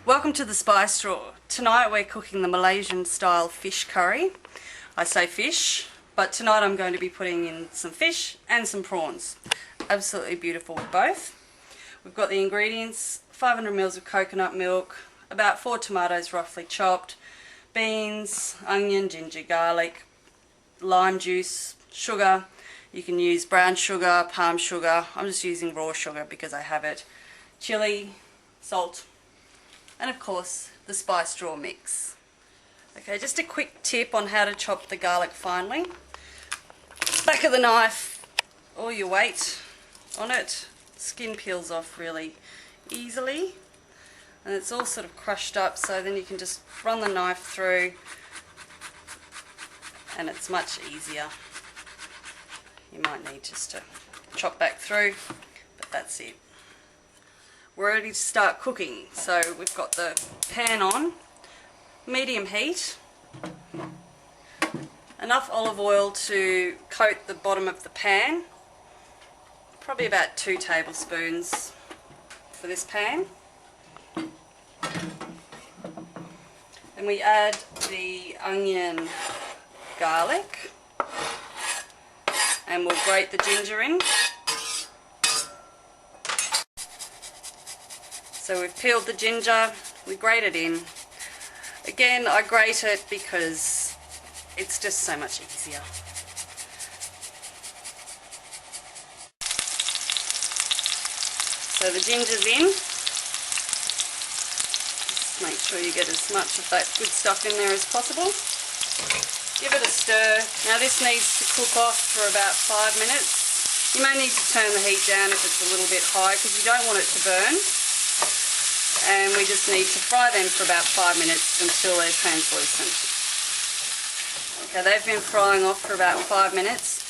Welcome to the Spice Drawer. Tonight we're cooking the Malaysian style fish curry. I say fish, but tonight I'm going to be putting in some fish and some prawns. Absolutely beautiful with both. We've got the ingredients: 500 ml of coconut milk, about 4 tomatoes roughly chopped, beans, onion, ginger, garlic, lime juice, sugar. You can use brown sugar, palm sugar. I'm just using raw sugar because I have it. Chili, salt, and of course the spice drawer mix. Okay, just a quick tip on how to chop the garlic finely. Back of the knife, all your weight on it, skin peels off really easily, and it's all sort of crushed up, so then you can just run the knife through and it's much easier. You might need just to chop back through, but that's it. We're ready to start cooking. So we've got the pan on, medium heat, enough olive oil to coat the bottom of the pan, probably about 2 tablespoons for this pan. Then we add the onion, garlic, and we'll grate the ginger in. So we've peeled the ginger, we grate it in. Again, I grate it because it's just so much easier. So the ginger's in. Just make sure you get as much of that good stuff in there as possible. Give it a stir. Now this needs to cook off for about 5 minutes. You may need to turn the heat down if it's a little bit high because you don't want it to burn. And we just need to fry them for about 5 minutes until they're translucent. Okay, they've been frying off for about 5 minutes.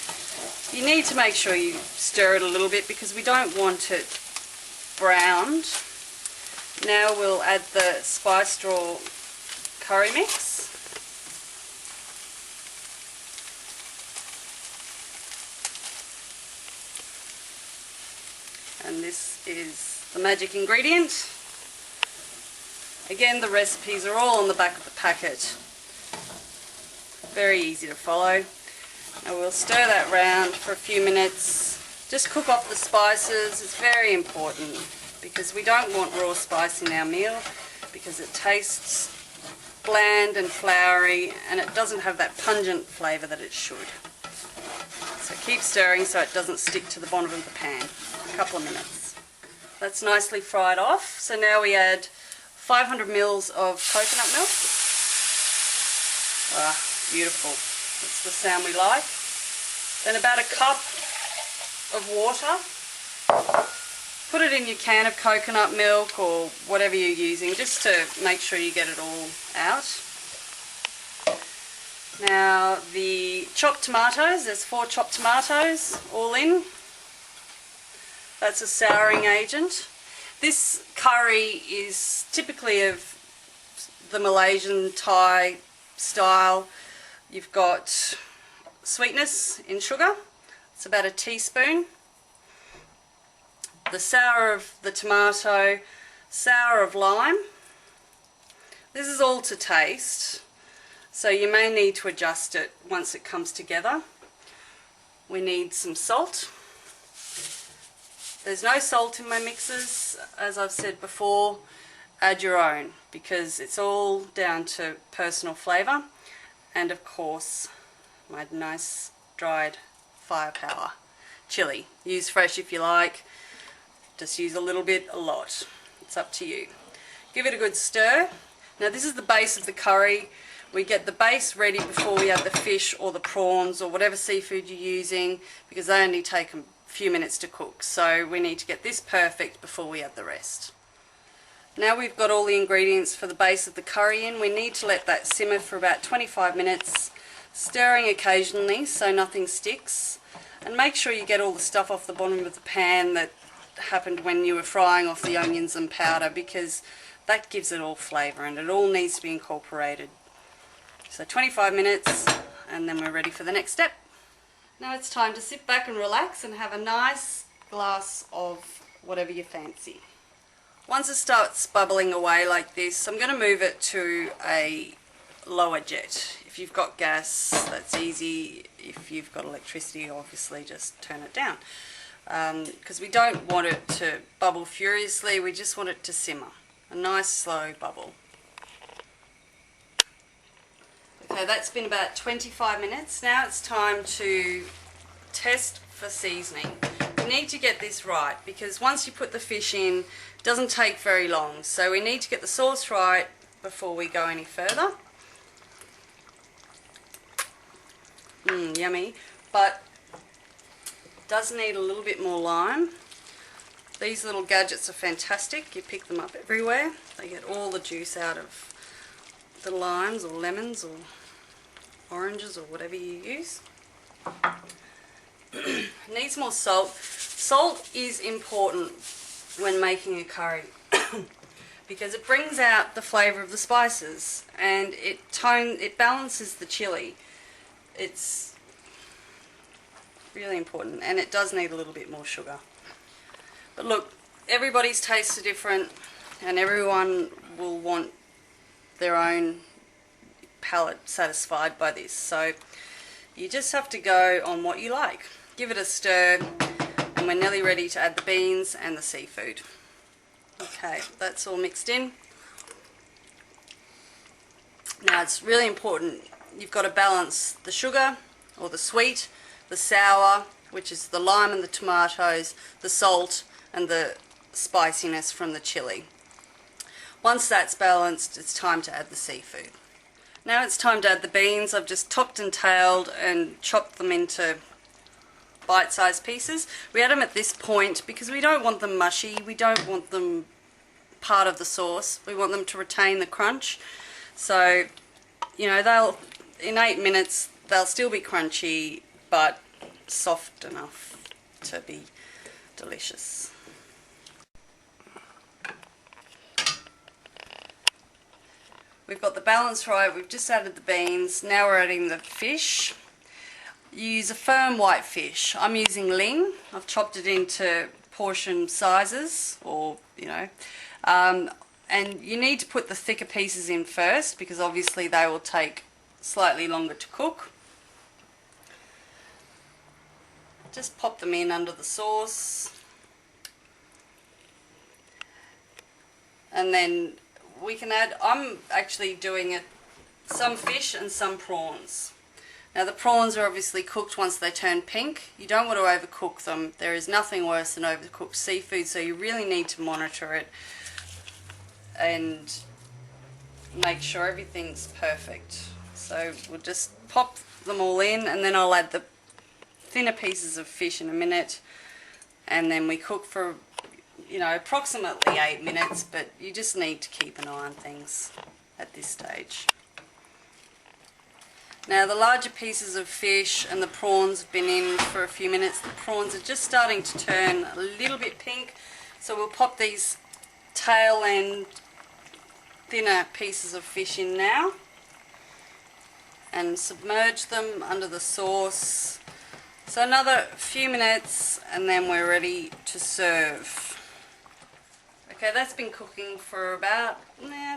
You need to make sure you stir it a little bit because we don't want it browned. Now we'll add the spice drawer curry mix. And this is the magic ingredient. Again, the recipes are all on the back of the packet. Very easy to follow. Now we'll stir that round for a few minutes. Just cook off the spices. It's very important because we don't want raw spice in our meal because it tastes bland and floury and it doesn't have that pungent flavour that it should. So keep stirring so it doesn't stick to the bottom of the pan for a couple of minutes. That's nicely fried off. So now we add 500 ml of coconut milk. Ah, beautiful. That's the sound we like. Then about a cup of water. Put it in your can of coconut milk or whatever you're using just to make sure you get it all out. Now the chopped tomatoes, there's 4 chopped tomatoes all in. That's a souring agent. This curry is typically of the Malaysian Thai style. You've got sweetness in sugar. It's about a teaspoon. The sour of the tomato, sour of lime. This is all to taste, so you may need to adjust it once it comes together. We need some salt. There's no salt in my mixes, as I've said before. Add your own because it's all down to personal flavour. And of course, my nice dried firepower chili. Use fresh if you like. Just use a little bit, a lot. It's up to you. Give it a good stir. Now this is the base of the curry. We get the base ready before we add the fish or the prawns or whatever seafood you're using because they only take a few minutes to cook. So we need to get this perfect before we add the rest. Now we've got all the ingredients for the base of the curry in. We need to let that simmer for about 25 minutes, stirring occasionally so nothing sticks. And make sure you get all the stuff off the bottom of the pan that happened when you were frying off the onions and powder because that gives it all flavour and it all needs to be incorporated. So 25 minutes and then we're ready for the next step. Now it's time to sit back and relax and have a nice glass of whatever you fancy. Once it starts bubbling away like this, I'm going to move it to a lower jet. If you've got gas, that's easy. If you've got electricity, obviously just turn it down. Because we don't want it to bubble furiously, we just want it to simmer. A nice slow bubble. Okay, that's been about 25 minutes. Now it's time to test for seasoning. We need to get this right because once you put the fish in, it doesn't take very long. So we need to get the sauce right before we go any further. Yummy, but it does need a little bit more lime. These little gadgets are fantastic. You pick them up everywhere. They get all the juice out of the limes or lemons or oranges or whatever you use. Needs more salt. Salt is important when making a curry because it brings out the flavour of the spices and it balances the chili. It's really important, and it does need a little bit more sugar. But look, everybody's tastes are different and everyone will want their own palate satisfied by this, so you just have to go on what you like. Give it a stir and we're nearly ready to add the beans and the seafood. Okay, that's all mixed in. Now it's really important, you've got to balance the sugar or the sweet, the sour, which is the lime and the tomatoes, the salt and the spiciness from the chili. Once that's balanced, it's time to add the seafood. Now it's time to add the beans. I've just topped and tailed and chopped them into bite-sized pieces. We add them at this point because we don't want them mushy, we don't want them part of the sauce, we want them to retain the crunch. So, you know, in 8 minutes they'll still be crunchy but soft enough to be delicious. We've got the balance right, we've just added the beans, now we're adding the fish. Use a firm white fish. I'm using ling. I've chopped it into portion sizes, or and you need to put the thicker pieces in first because obviously they will take slightly longer to cook. Just pop them in under the sauce, and then we can add, I'm actually doing it, some fish and some prawns. Now the prawns are obviously cooked once they turn pink. You don't want to overcook them. There is nothing worse than overcooked seafood, so you really need to monitor it and make sure everything's perfect. So we'll just pop them all in and then I'll add the thinner pieces of fish in a minute, and then we cook for approximately 8 minutes, but you just need to keep an eye on things at this stage. Now the larger pieces of fish and the prawns have been in for a few minutes. The prawns are just starting to turn a little bit pink, so we'll pop these tail end thinner pieces of fish in now and submerge them under the sauce. So another few minutes and then we're ready to serve. Okay, that's been cooking for about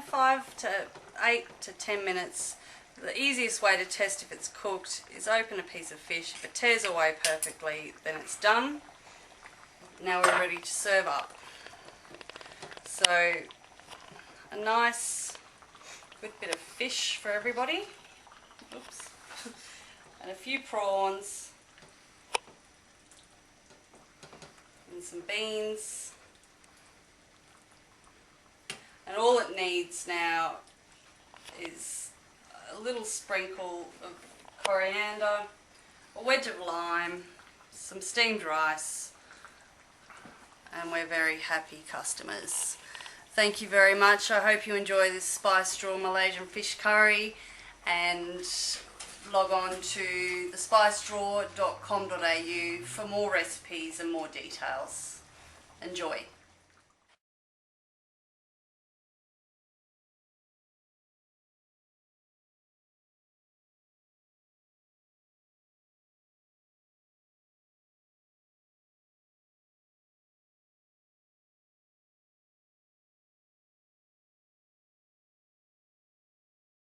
5 to 8 to 10 minutes. The easiest way to test if it's cooked is open a piece of fish. If it tears away perfectly, then it's done. Now we're ready to serve up. So a nice good bit of fish for everybody. Oops. And a few prawns. And some beans. And all it needs now is a little sprinkle of coriander, a wedge of lime, some steamed rice, and we're very happy customers. Thank you very much. I hope you enjoy this spice straw Malaysian fish curry, and log on to thespicedraw.com.au for more recipes and more details. Enjoy.